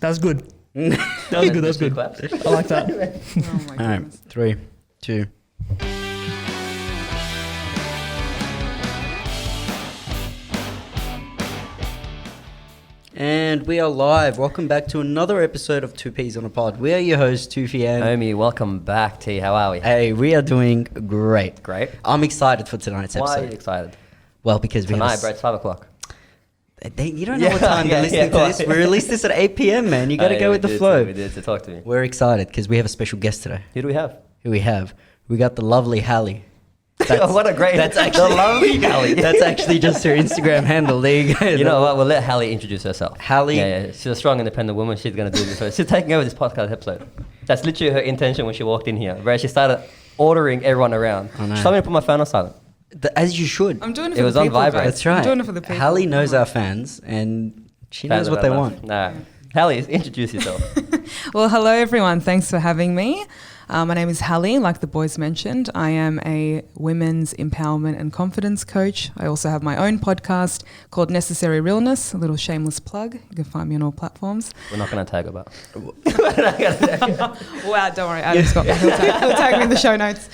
That was good. That was good. That was good. I like that. Oh my All right, goodness. 3, 2. And we are live. Welcome back to another episode of Two Peas on a Pod. We are your hosts, Toufy and Omey, welcome back, T. How are we? Hey, we are doing great. Great. I'm excited for tonight's episode. Why are you excited? Well, because we Tonight, have bro, it's 5 o'clock. You don't know what time you're listening to this. We released this at 8 p.m, man. You got to go with the flow. We did, so talk to me. We're excited because we have a special guest today. Who do we have? Who we have? We got the lovely Hally. What a great... That's actually the lovely Hally. That's actually just her Instagram handle. There you go. You know what? We'll let Hally introduce herself. Hally. Yeah. She's a strong, independent woman. She's going to do this first. She's taking over this podcast episode. That's literally her intention when she walked in here. Where she started ordering everyone around. I know. She told me to put my phone on silent. As you should. I'm doing it for It was the on people, vibrate. guys. That's right. I'm doing it for the people. Hally knows our fans and she knows what they want. Nah. Hally, introduce yourself. Well, hello everyone. Thanks for having me. My name is Hally, like the boys mentioned. I am a women's empowerment and confidence coach. I also have my own podcast called Necessary Realness, a little shameless plug. You can find me on all platforms. We're not going to tag about. Wow, don't worry, Adam's got me. He'll tag me in the show notes.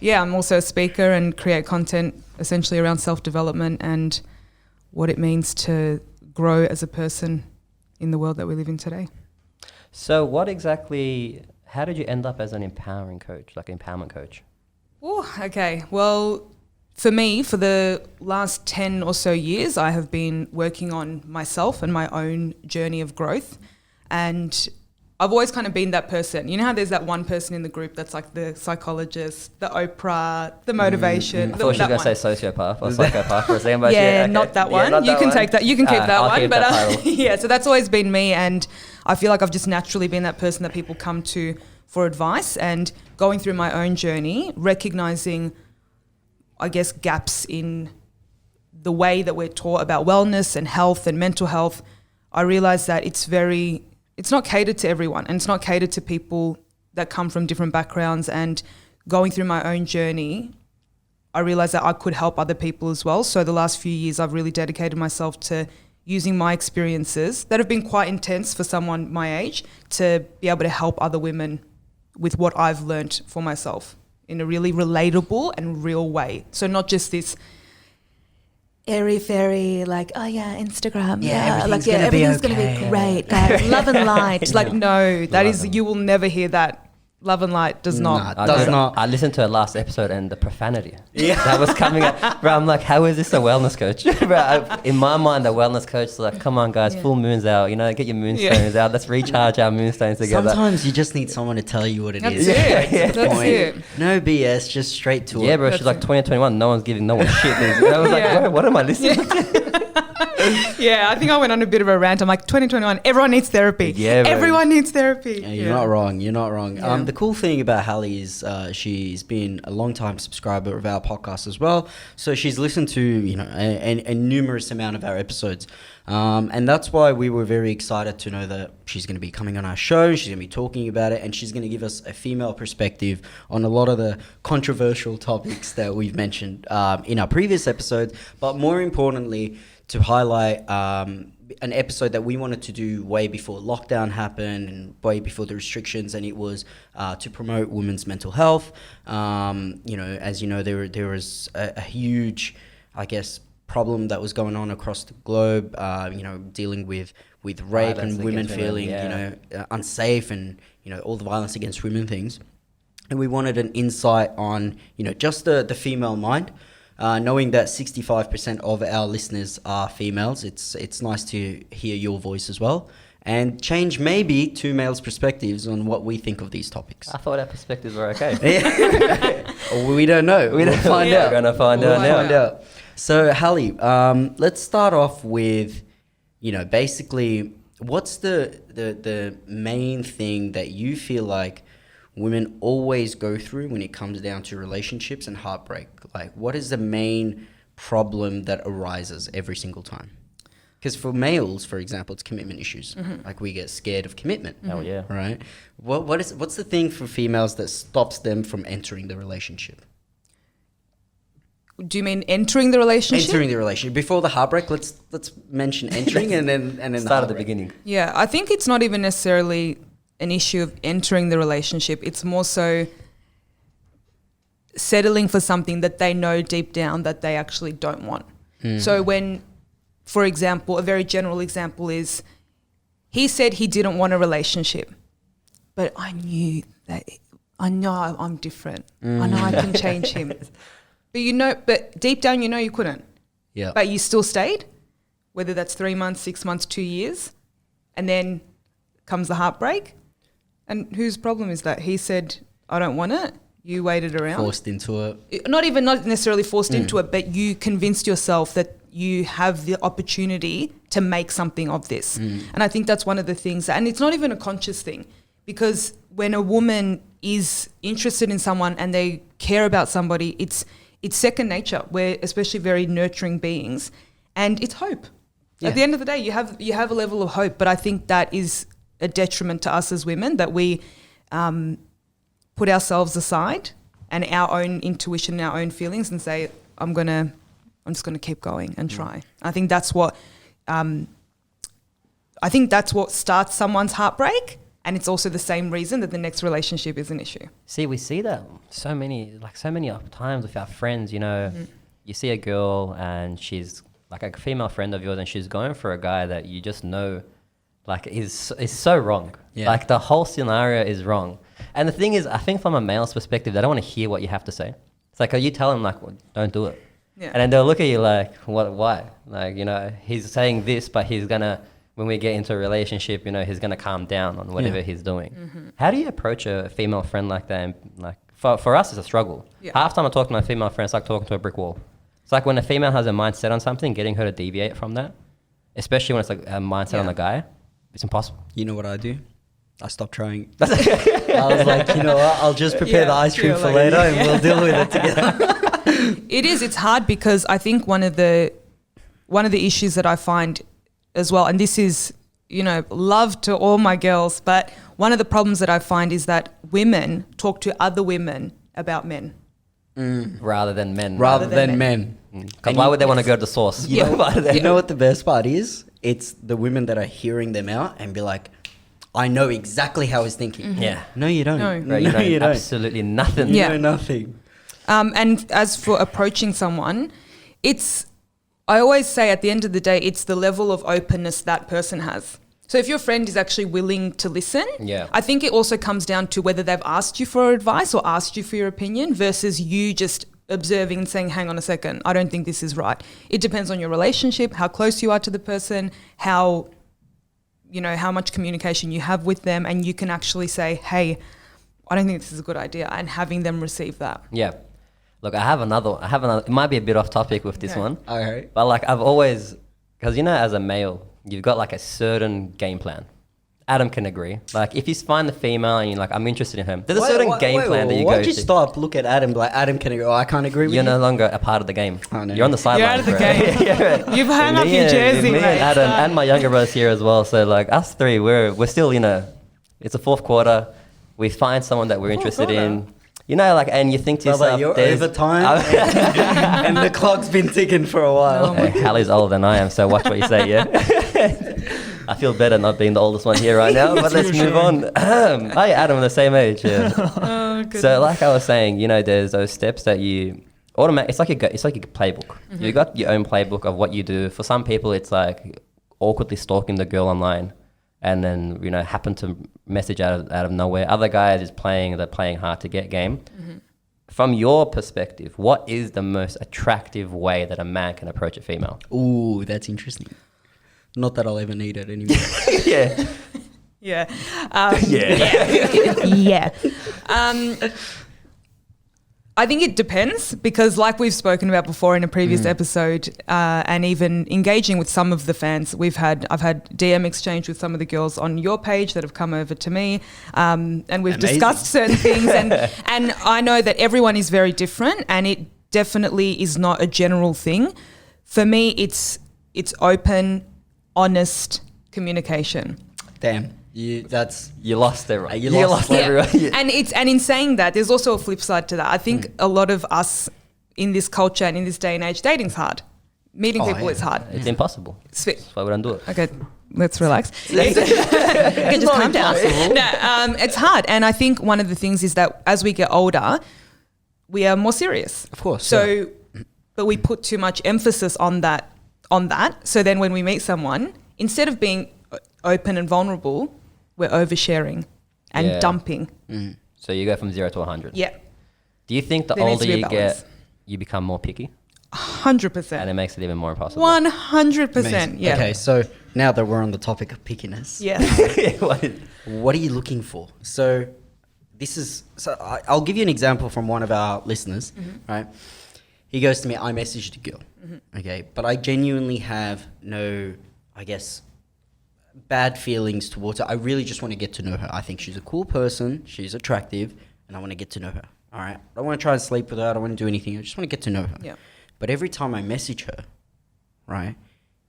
Yeah, I'm also a speaker and create content essentially around self-development and what it means to grow as a person in the world that we live in today. So how did you end up as an empowering coach, like an empowerment coach? Oh, okay. Well, for me, for the last 10 or so years, I have been working on myself and my own journey of growth. And I've always kind of been that person. You know how there's that one person in the group that's like the psychologist, the Oprah, the motivation. I thought she was going to say sociopath or psychopath for a second. But yeah, okay. not that Yeah, one. not You that can one. take that. You can keep that I'll one. keep But that title. yeah, so that's always been me. And I feel like I've just naturally been that person that people come to for advice, and going through my own journey, recognizing, I guess, gaps in the way that we're taught about wellness and health and mental health. I realized that it's not catered to everyone, and it's not catered to people that come from different backgrounds. And going through my own journey, I realized that I could help other people as well. So the last few years, I've really dedicated myself to using my experiences that have been quite intense for someone my age to be able to help other women with what I've learned for myself in a really relatable and real way. So not just this airy-fairy, like, oh yeah, Instagram, everything's gonna be great, guys, love and light. Like, no, that is, you will never hear that. Love and light does not. I listened to her last episode and the profanity that was coming out. Bro, I'm like, how is this a wellness coach? Bro, in my mind, the wellness coach is like, come on, guys, full moon's out. You know, get your moonstones out. Let's recharge our moonstones together. Sometimes you just need someone to tell you what it is. That's it. No BS, just straight to it. Yeah, bro, she's like 2021. No one's giving no one shit. And I was like, bro, what am I listening to? Yeah, I think I went on a bit of a rant. I'm like, 2021, everyone needs therapy. Yeah, bro. Everyone needs therapy. Yeah, you're not wrong. You're not wrong. Yeah. The cool thing about Hally is she's been a long-time subscriber of our podcast as well. So she's listened to a numerous amount of our episodes, and that's why we were very excited to know that she's going to be coming on our show. She's going to be talking about it, and she's going to give us a female perspective on a lot of the controversial topics that we've mentioned in our previous episodes. But more importantly, to highlight an episode that we wanted to do way before lockdown happened and way before the restrictions, and it was to promote women's mental health. As you know, there was a huge, I guess, problem that was going on across the globe, dealing with rape and women feeling, unsafe and, all the violence against women things. And we wanted an insight on, just the female mind. Knowing that 65% of our listeners are females, it's nice to hear your voice as well and change maybe two males' perspectives on what we think of these topics. I thought our perspectives were okay. We don't know. We'll find out. We're going to find out now. So, Hally, let's start off with, basically, what's the main thing that you feel like women always go through when it comes down to relationships and heartbreak? Like, what is the main problem that arises every single time? Because for males, for example, it's commitment issues. Mm-hmm. Like, we get scared of commitment. Oh yeah. Right? What's the thing for females that stops them from entering the relationship? Do you mean entering the relationship? Entering the relationship before the heartbreak. Let's mention entering and then Start at the beginning. Yeah, I think it's not even necessarily an issue of entering the relationship. It's more so settling for something that they know deep down that they actually don't want. So when, for example, a very general example is he said he didn't want a relationship, but I know I'm different. I know I can change him. But deep down, you couldn't. Yeah. But you still stayed, whether that's 3 months, 6 months, 2 years, and then comes the heartbreak. And whose problem is that? He said, I don't want it. You waited around. Forced into it. Not necessarily forced into it, but you convinced yourself that you have the opportunity to make something of this. And I think that's one of the things, and it's not even a conscious thing, because when a woman is interested in someone and they care about somebody, it's second nature. We're especially very nurturing beings, and it's hope. Yeah. At the end of the day, you have a level of hope, but I think that is a detriment to us as women, that we put ourselves aside and our own intuition and our own feelings and say, I'm just gonna keep going and try. I think that's what starts someone's heartbreak, and it's also the same reason that the next relationship is an issue. See, we see that so many times with our friends, you see a girl and she's like a female friend of yours and she's going for a guy that you just know like is so wrong. Yeah. Like the whole scenario is wrong. And the thing is, I think from a male's perspective, they don't want to hear what you have to say. It's like, you tell them like, well, don't do it. Yeah. And then they'll look at you like, what, why? Like, he's saying this, but he's gonna, when we get into a relationship, he's gonna calm down on whatever he's doing. How do you approach a female friend like that? And like, for us, it's a struggle. Yeah. Half time I talk to my female friends, it's like talking to a brick wall. It's like when a female has a mindset on something, getting her to deviate from that, especially when it's like a mindset on the guy, it's impossible. You know what I do? I stopped trying. I was like, what? I'll just prepare the ice cream for later and we'll deal with it together. It's hard because I think one of the issues that I find as well, and this is, love to all my girls, but one of the problems that I find is that women talk to other women about men. Rather than men. Rather than men. Because why would they want to go to the source? You know what the best part is? It's the women that are hearing them out and be like, I know exactly how he's thinking. Yeah. No, you don't. No. Right, you know absolutely nothing. You know nothing. And as for approaching someone, I always say at the end of the day, it's the level of openness that person has. So if your friend is actually willing to listen, I think it also comes down to whether they've asked you for advice or asked you for your opinion versus you just observing and saying, hang on a second, I don't think this is right. It depends on your relationship, how close you are to the person, how much communication you have with them, and you can actually say, hey, I don't think this is a good idea, and having them receive that. Yeah. Look, I have another, it might be a bit off topic with this one. All right. But like I've always, because as a male, you've got like a certain game plan. Adam can agree. Like if you find the female and you're like, I'm interested in her, there's a certain game plan that you go to. Why'd you stop, look at Adam, like Adam can agree, I can't agree with you? You're no longer a part of the game. Oh, no. You're on the sideline. You're out of the game. You've hung up Me your jersey, me mate. and Adam and my younger brother's here as well. So like us three, we're still, it's a fourth quarter. We find someone that we're interested in. And you think to yourself, you're over time and the clock's been ticking for a while. Hey, Hallie's older than I am, so watch what you say, yeah? I feel better not being the oldest one here right now, but let's move on. Hi, Adam, we're the same age, yeah. So like I was saying, there's those steps that you it's like a playbook. Mm-hmm. You got your own playbook of what you do. For some people, it's like awkwardly stalking the girl online and then, happen to message out of nowhere. Other guys they're playing hard to get game. Mm-hmm. From your perspective, what is the most attractive way that a man can approach a female? Ooh, that's interesting. Not that I'll ever need it anymore. Yeah. I think it depends because like we've spoken about before in a previous episode and even engaging with some of the fans, I've had DM exchange with some of the girls on your page that have come over to me and we've discussed certain things and I know that everyone is very different and it definitely is not a general thing. For me, it's open, honest communication. Damn. You lost it, right? You lost everyone. And in saying that, there's also a flip side to that. I think a lot of us in this culture and in this day and age, dating's hard. Meeting people is hard. It's impossible. That's why we don't do it. Okay, let's relax. Okay, just calm down. No, it's hard. And I think one of the things is that as we get older, we are more serious. Of course. So, but we put too much emphasis on that. So then when we meet someone, instead of being open and vulnerable, we're oversharing and dumping. So you go from 0 to 100. Yeah. Do you think the There needs older to be a you balance. get, you become more picky? 100%. And it makes it even more impossible. 100%. Amazing. Yeah. Okay, so now that we're on the topic of pickiness, Yeah. what are you looking for? So I'll give you an example from one of our listeners, right? He goes to me, I messaged a girl, okay, but I genuinely have no, I guess, bad feelings towards her. I really just want to get to know her. I think she's a cool person, she's attractive, and I want to get to know her, all right? I don't want to try and sleep with her, I don't want to do anything, I just want to get to know her. Yeah. But every time I message her, right,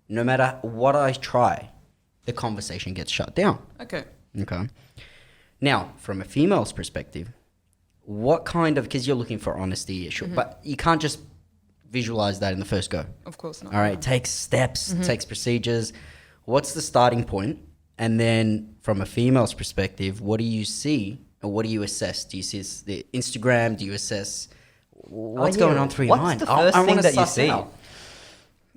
no matter what I try, the conversation gets shut down. Okay. Okay. Now, from a female's perspective, what kind of, because you're looking for honesty, sure, but you can't just visualize that in the first go. Of course not. All right, it takes steps, it takes procedures. What's the starting point? And then from a female's perspective, what do you see or what do you assess? Do you see the Instagram? Do you assess what's going on through your mind? What's the first thing wanna that you suss see? out.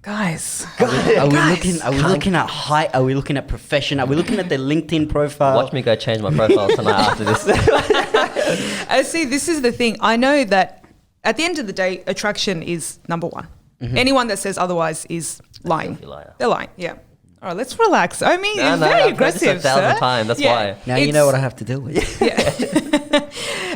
Guys. Are we looking at height? Are we looking at profession? Are we looking at their LinkedIn profile? Watch me go change my profile tonight after this. I see, this is the thing. I know that at the end of the day, attraction is number one. Anyone that says otherwise is lying. filthy liar. They're lying, yeah. All right, let's relax. Omi No, is no, very I've heard this aggressive, 1,000 sir. times, that's why. Now you know what I have to deal with.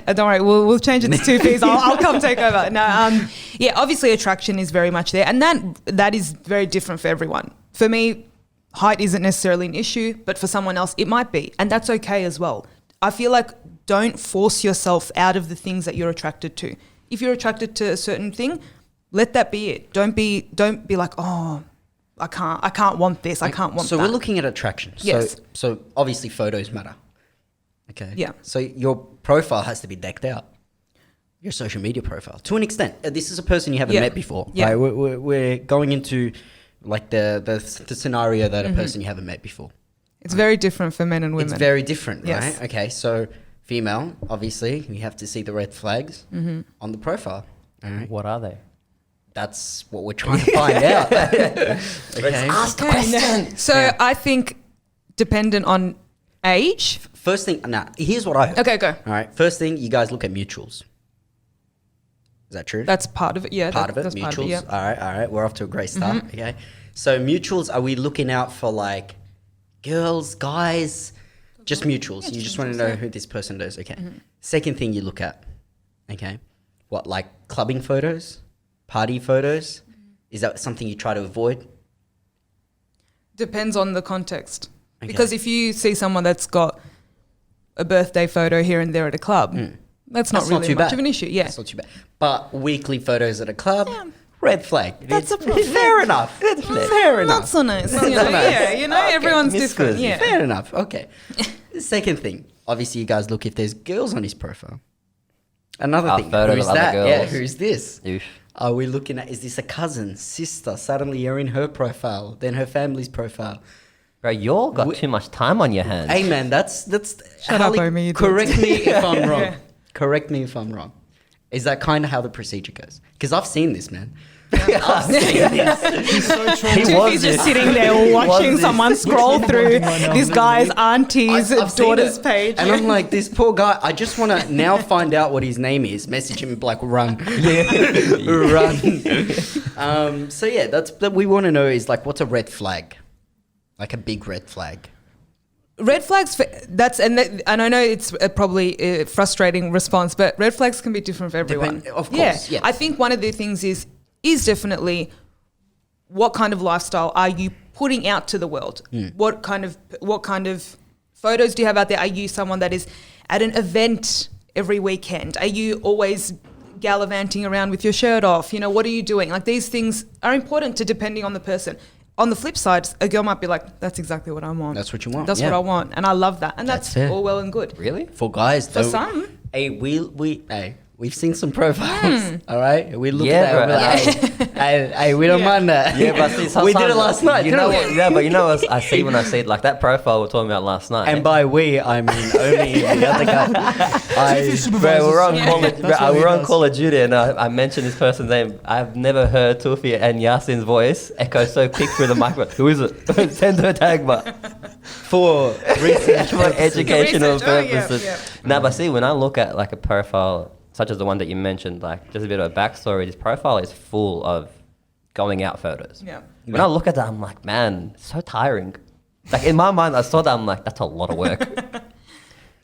Don't worry, we'll change it to 2 Ps. I'll come take over. No, yeah, obviously attraction is very much there, and that is very different for everyone. For me, height isn't necessarily an issue, but for someone else, it might be, and that's okay as well. I feel like don't force yourself out of the things that you're attracted to. If you're attracted to a certain thing, let that be it. Don't be like, oh, I can't want this. I can't want that. So we're looking at attraction. Yes. So obviously photos matter. Okay. Yeah. So your profile has to be decked out. Your social media profile, to an extent. This is a person you haven't met before. Yeah. Right? We're going into like the scenario that a person you haven't met before. It's very different for men and women. It's very different, Yes. right? Okay. So female, obviously, you have to see the red flags on the profile. All right. What are they? That's what we're trying to find out. Okay. Ask the question. So I think dependent on age. First thing, here's what I heard. Okay, go. All right. First thing, you guys look at mutuals. Is that true? That's part of it. Yeah, part of it. That's Mutuals. part of it, yeah. All right. We're off to a great start. Okay. So mutuals, are we looking out for like girls, guys? Just mutuals. Yeah, You just just want to mutuals, know yeah. who this person does. Okay. Second thing you look at. Okay. What, like clubbing photos, party photos? Is that something you try to avoid? Depends on the context. Okay. Because if you see someone that's got a birthday photo here and there at a club, that's not really too much bad. of an issue. Yeah. That's not too bad. But weekly photos at a club, Yeah. red flag. That's a fair enough. Fair enough. Not so nice. You know, yeah, you know, Okay. everyone's Miss different. Fuzzy. Yeah. Fair enough. Okay. The second thing, obviously, you guys look if there's girls on his profile. Another thing, photos who's of other that? Yeah, girls. who's this? Oof. Are we looking at, is this a cousin, sister? Suddenly you're in her profile, then her family's profile. Bro, you've got too much time on your hands. Hey man, that's Shut up, Omey, you correct me if I'm wrong. Yeah. Correct me if I'm wrong. Is that kind of how the procedure goes? Because I've seen this, man. He's so traumatized. Toufy's just sitting there watching someone scroll through this guy's auntie's I've seen daughter's it. page. And I'm like, this poor guy, I just want to now find out what his name is. Message him like, run. Run. So yeah, that we want to know is like, what's a red flag? Like a big red flag. Red flags, and I know it's probably a frustrating response, but red flags can be different for everyone. Of course, yeah. I think one of the things is definitely what kind of lifestyle are you putting out to the world? What kind of photos do you have out there? Are you someone that is at an event every weekend? Are you always gallivanting around with your shirt off? You know, what are you doing? Like, these things are important to depending on the person. On the flip side, a girl might be like, that's exactly what I want. That's what you want. That's yeah. what I want. And I love that. And That's that's fair. all well and good. Really? For guys, For though, some. Hey, we we've seen some profiles. All right, we look Yeah, at bro. that. Hey, we don't mind that. Yeah, but see, we sometimes did it last night. You didn't know we? what? Yeah, but you know what I see when I see it, like that profile we're talking about last night. And by we, I mean only the other guy. Bro, we're on we're on does. Call of Duty, and I mentioned this person's name. I've never heard Toufy and Yasin's voice echo so quick through the microphone. Who is it? Send her tag, but For research, for educational Research, oh, yeah, purposes. yeah. Now, but see, when I look at like a profile such as the one that you mentioned, like just a bit of a backstory, this profile is full of going out photos. Yeah. When I look at that, I'm like, man, it's so tiring. Like in my mind, I saw that, I'm like, that's a lot of work.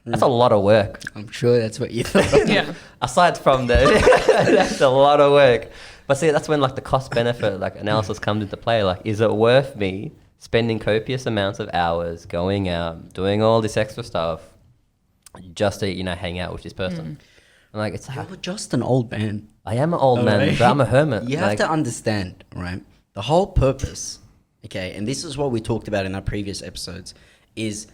That's a lot of work. I'm sure that's what you thought. Yeah. Aside from the, that's a lot of work. But see, that's when like the cost benefit like analysis comes into play. Like, is it worth me spending copious amounts of hours going out, doing all this extra stuff, just to hang out with this person? And like, it's You're just an old man. I am an old man, Alright. but I'm a hermit. You have to understand, right? The whole purpose, okay, and this is what we talked about in our previous episodes, is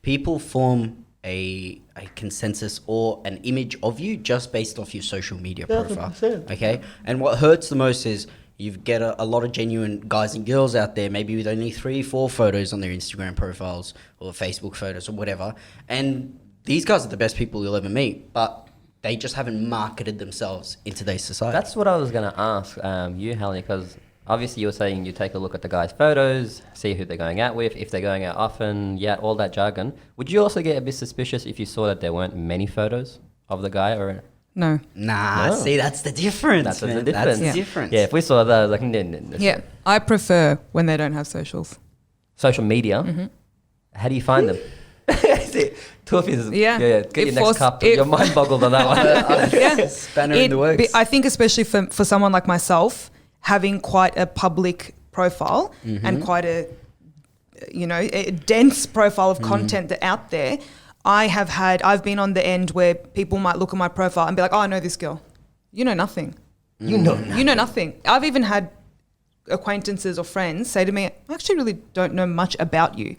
people form a consensus or an image of you just based off your social media profile. 100%. Okay? And what hurts the most is you get a lot of genuine guys and girls out there, maybe with only 3-4 photos on their Instagram profiles or Facebook photos or whatever. And these guys are the best people you'll ever meet, but they just haven't marketed themselves in today's society. That's what I was going to ask you, Hally, because obviously you were saying you take a look at the guys' photos, see who they're going out with, if they're going out often, all that jargon. Would you also get a bit suspicious if you saw that there weren't many photos of the guy? Or No. Nah, No. see, that's the difference. That's the man. difference. That's the Yeah. difference. Yeah, if we saw that, like, Yeah. I prefer when they don't have socials. social media, how do you find them? See, Toufy is, Yeah. get your It next force- cup. it- You're mind boggled on that one. Yeah. Spanner in the works. I think especially for someone like myself, having quite a public profile and quite a dense profile of content that out there, I've been on the end where people might look at my profile and be like, oh, I know this girl. You know nothing. You know nothing. You know nothing. I've even had acquaintances or friends say to me, I actually really don't know much about you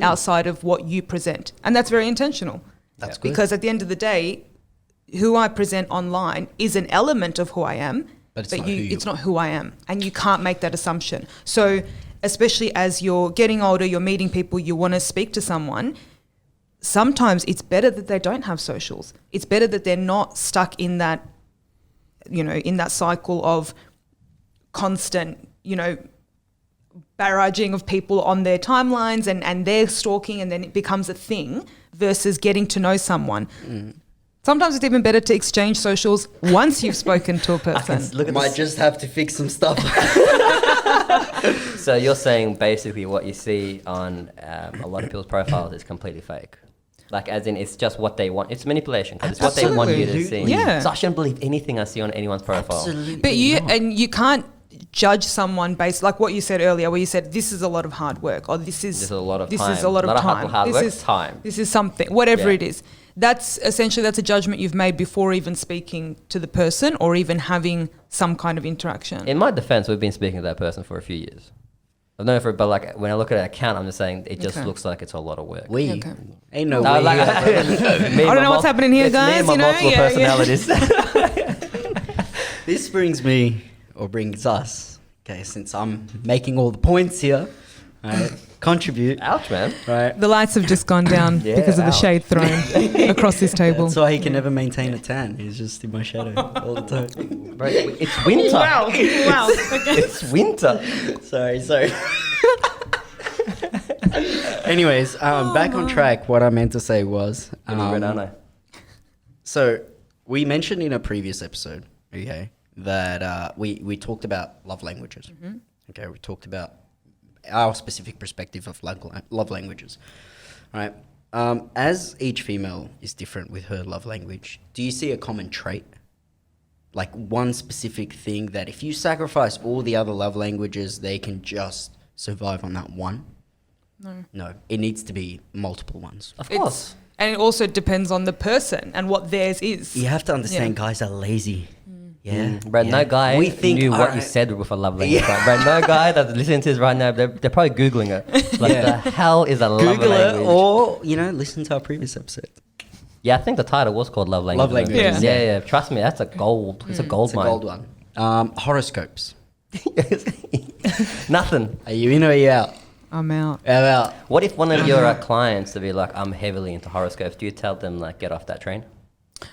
outside of what you present. And that's very intentional. That's good. Because at the end of the day, who I present online is an element of who I am, But it's not who you it's not who I am. And you can't make that assumption. So especially as you're getting older, you're meeting people, you want to speak to someone, sometimes it's better that they don't have socials. It's better that they're not stuck in that, in that cycle of constant, barraging of people on their timelines and they're stalking, and then it becomes a thing versus getting to know someone. Sometimes it's even better to exchange socials once you've spoken to a person. Look at Might this. just have to fix some stuff. So you're saying basically what you see on a lot of people's profiles is completely fake. Like, as in, it's just what they want. It's manipulation because it's what they want you to see. Absolutely. Yeah. So I shouldn't believe anything I see on anyone's profile. But you can't judge someone based, like what you said earlier, where you said this is a lot of hard work, or this is a lot of this time. is a lot of Not a time. hard this work, is time. This is something, whatever Yeah. it is. That's a judgment you've made before even speaking to the person or even having some kind of interaction. In my defense, we've been speaking to that person for a few years. I've known for, but like when I look at an account, I'm just saying it just Okay. looks like it's a lot of work. Okay. Ain't no No, way. like, me and I my don't know what's happening here, it's me guys, and my you know? multiple Yeah, personalities. This brings us, okay, since I'm making all the points here, right, contribute, Ouch, man. right? The lights have just gone down Yeah, because of the ouch. shade thrown across this table. That's why he can never maintain a tan. He's just in my shadow all the time. Bro, it's winter. Wow. It's winter. Sorry. Anyways, back on track. What I meant to say was, Red, aren't I? so we mentioned in a previous episode, okay, that we talked about love languages. Okay, we talked about our specific perspective of love languages. All right. As each female is different with her love language, do you see a common trait? Like one specific thing that if you sacrifice all the other love languages, they can just survive on that one? No, it needs to be multiple ones. Of course. And it also depends on the person and what theirs is. You have to understand, guys are lazy. Yeah, Bro, yeah. no guy We think, knew what you alright. said with a love language. Bro, no guy that's listening to this right now, they're probably Googling it. Like, the hell is a love Google it language? or, listen to our previous episode. Yeah, I think the title was called Love Language. Love Languages. Yeah. Trust me, that's a gold. It's a gold It's a mine. gold one. Horoscopes. Nothing. Are you in or are you out? I'm out. Out. What if one of your clients to be like, I'm heavily into horoscopes? Do you tell them like, get off that train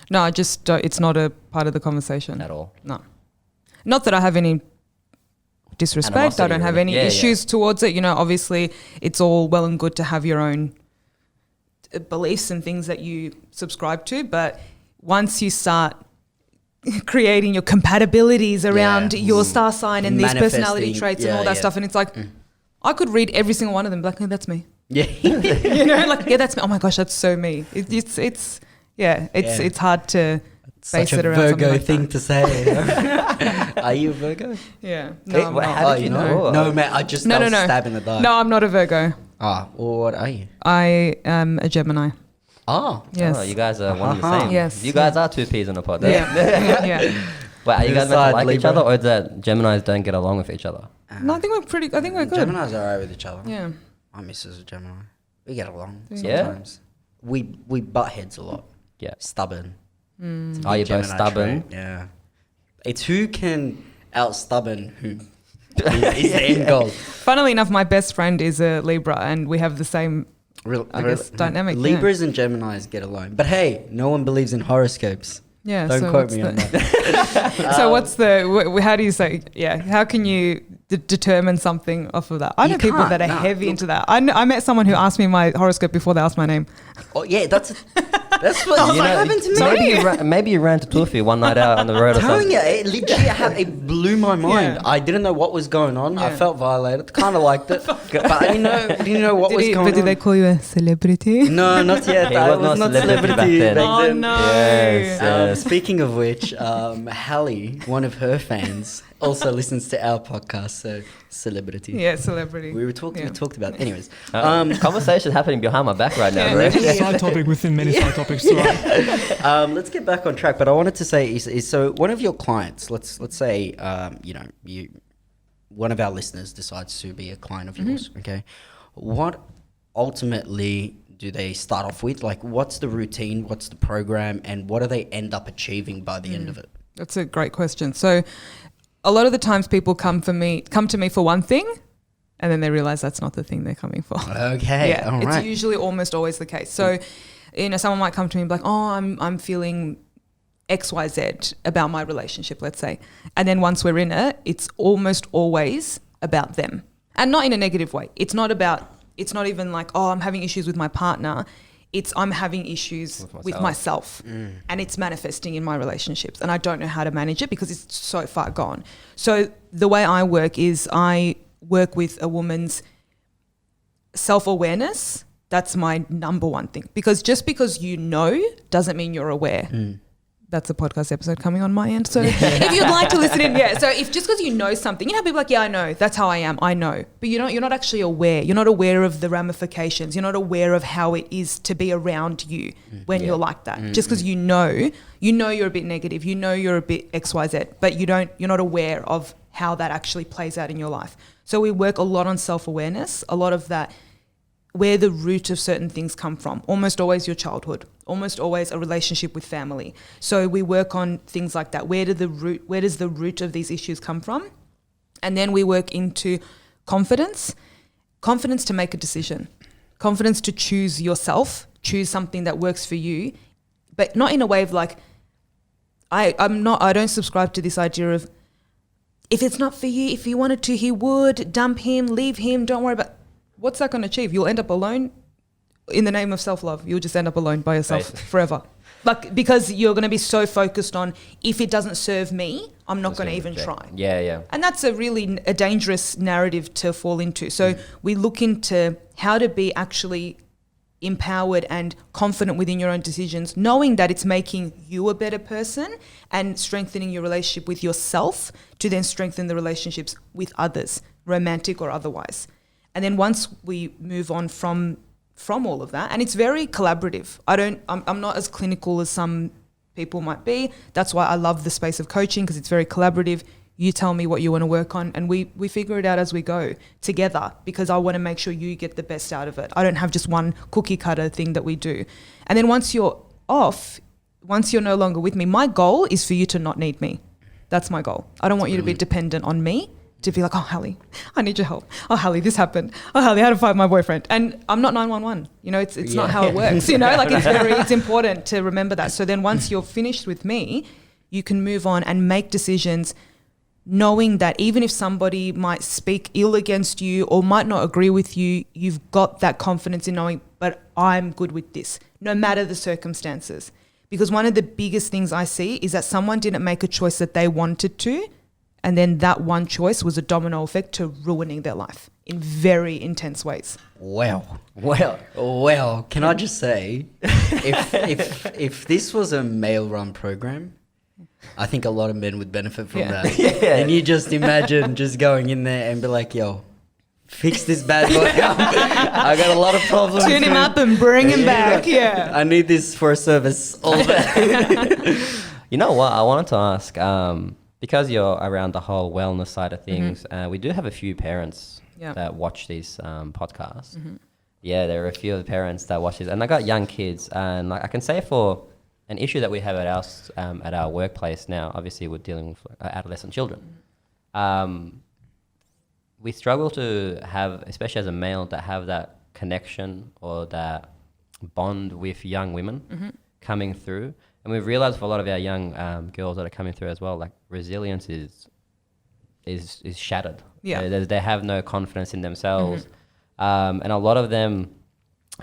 No, I just don't, it's not a part of the conversation. at all? No. Not that I have any disrespect. I Animosity, don't have really. any Yeah, issues towards it. You know, obviously it's all well and good to have your own beliefs and things that you subscribe to. But once you start creating your compatibilities around your star sign and these personality Manifesting. traits and all Yeah, that yeah. stuff, and it's like, I could read every single one of them, like, oh, that's me. Yeah. You know, like, yeah, that's me. Oh my gosh, that's so me. It's hard to base Such it a around something Virgo like thing that. to say. Are you a Virgo? Yeah. Hey, I'm what- not. how did you know? No, man. I just No, that was no. stab in the dark. No, I'm not a Virgo. Ah, well, what are you? I am a Gemini. Oh. Yes. Oh, you guys are one and the same. Yes. You guys are two peas in a pod. Yeah. yeah. Wait, are you guys meant Inside to like each Libra. other, or is that Geminis don't get along with each other? No, I think we're good. Geminis are alright with each other. Yeah. My missus is a Gemini. We get along Yeah? sometimes. We butt heads a lot. Yeah. Stubborn. Mm. Are you both Gemini stubborn? trait, yeah. It's who can out stubborn who is the end goal. Funnily enough, my best friend is a Libra, and we have the same. I guess dynamic, yeah. Libras and Geminis get along. But hey, no one believes in horoscopes. Yeah. Don't so quote what's me the- on that. So what's the? How do you say? Yeah. How can you determine something off of that? I You know people can't, that are no. heavy into that. I met someone who asked me my horoscope before they asked my name. Oh yeah, that's what happened to me. Maybe you ran to Toufy one night out on the road or Telling something. you, it literally it blew my mind. Yeah. I didn't know what was going on. I Yeah. felt violated. Kind of liked it, but I didn't know what was going But did on. they call you a celebrity? No, not yet. He I was was not not celebrity celebrity back then. back Oh then. no. Yes. Speaking of which, Hally, one of her fans, also listens to our podcast. So celebrity. Yeah, celebrity. We talked about it. Anyways. Conversation happening behind my back right now, Yeah. bro. It's a side topic within many side topics. So Let's get back on track. But I wanted to say is so one of your clients, let's say one of our listeners decides to be a client of yours. Okay, what ultimately do they start off with? Like, what's the routine? What's the program? And what do they end up achieving by the end of it? That's a great question. So a lot of the times people come to me for one thing, and then they realize that's not the thing they're coming for. Okay, Yeah, all it's right. usually almost always the case. So, someone might come to me and be like, "Oh, I'm feeling XYZ about my relationship," let's say, and then once we're in it, it's almost always about them, and not in a negative way. It's not even like, "Oh, I'm having issues with my partner." It's I'm having issues with myself, and it's manifesting in my relationships, and I don't know how to manage it because it's so far gone. So the way I work is I work with a woman's self-awareness. That's my number one thing, because just because you know doesn't mean you're aware. That's a podcast episode coming on my end. So if you'd like to listen in, yeah. So if just because you know something, you know, people are like, yeah, I know, that's how I am, I know. But you're not actually aware. You're not aware of the ramifications. You're not aware of how it is to be around you when you're like that. Just because you know you're a bit negative, you know you're a bit XYZ, but you're not aware of how that actually plays out in your life. So we work a lot on self-awareness, a lot of that, where the root of certain things come from. Almost always your childhood, almost always a relationship with family. So we work on things like that. Where does the root of these issues come from? And then we work into confidence to make a decision, confidence to choose yourself, choose something that works for you, but not in a way of like, I don't subscribe to this idea of, if it's not for you, if he wanted to, he would, dump him, leave him, don't worry about. What's that going to achieve? You'll end up alone in the name of self-love. You'll just end up alone by yourself forever. Like, because you're going to be so focused on, if it doesn't serve me, I'm not going to even try. Yeah. And that's a dangerous narrative to fall into. So we look into how to be actually empowered and confident within your own decisions, knowing that it's making you a better person and strengthening your relationship with yourself to then strengthen the relationships with others, romantic or otherwise. And then once we move on from all of that, and it's very collaborative. I'm not as clinical as some people might be. That's why I love the space of coaching, because it's very collaborative. You tell me what you want to work on, and we figure it out as we go together, because I want to make sure you get the best out of it. I don't have just one cookie cutter thing that we do. And then once you're off, once you're no longer with me, my goal is for you to not need me. That's my goal. I don't want you to be dependent on me, to be like, oh, Hally, I need your help. Oh, Hally, this happened. Oh, Hally, I had to fight my boyfriend. And I'm not 911. You know, it's not how it works. You know, like it's important to remember that. So then once you're finished with me, you can move on and make decisions knowing that even if somebody might speak ill against you or might not agree with you, you've got that confidence in knowing, but I'm good with this, no matter the circumstances. Because one of the biggest things I see is that someone didn't make a choice that they wanted to, and then that one choice was a domino effect to ruining their life in very intense ways. Well, can I just say, if this was a male-run program, I think a lot of men would benefit from that. Yeah. And you just imagine just going in there and be like, yo, fix this bad boy up. I got a lot of problems. Tune him up and bring him back. Yeah. I need this for a service all day. You know what? I wanted to ask, because you're around the whole wellness side of things, we do have a few parents that watch these podcasts. Yeah, there are a few of the parents that watch these, and I got young kids, and like I can say for an issue that we have at our workplace now, obviously we're dealing with adolescent children. We struggle to have, especially as a male, to have that connection or that bond with young women coming through. And we've realized for a lot of our young girls that are coming through as well, like resilience is shattered. Yeah. They have no confidence in themselves. And a lot of them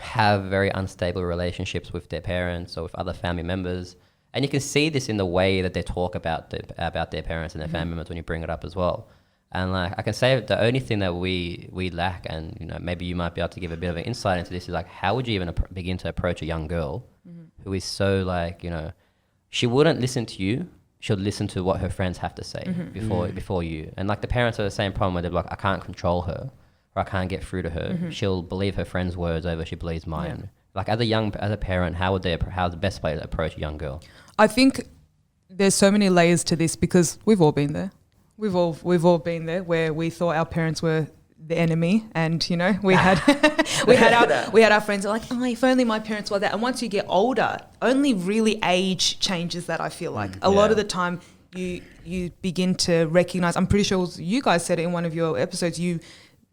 have very unstable relationships with their parents or with other family members. And you can see this in the way that they talk about their parents and their family members when you bring it up as well. And like I can say the only thing that we lack, and you know maybe you might be able to give a bit of an insight into this, is like how would you even begin to approach a young girl who is so like, you know, she wouldn't listen to you, she'll listen to what her friends have to say before you. And like the parents are the same problem where they're like, I can't control her or I can't get through to her. She'll believe her friends' words over she believes mine. Yeah. Like as a parent, how's the best way to approach a young girl? I think there's so many layers to this because we've all been there. We've all been there where we thought our parents were the enemy, and you know we had we had our friends who were like, oh, if only my parents were that. And once you get older, only really age changes that. I feel like a lot of the time you begin to recognize. I'm pretty sure you guys said it in one of your episodes. You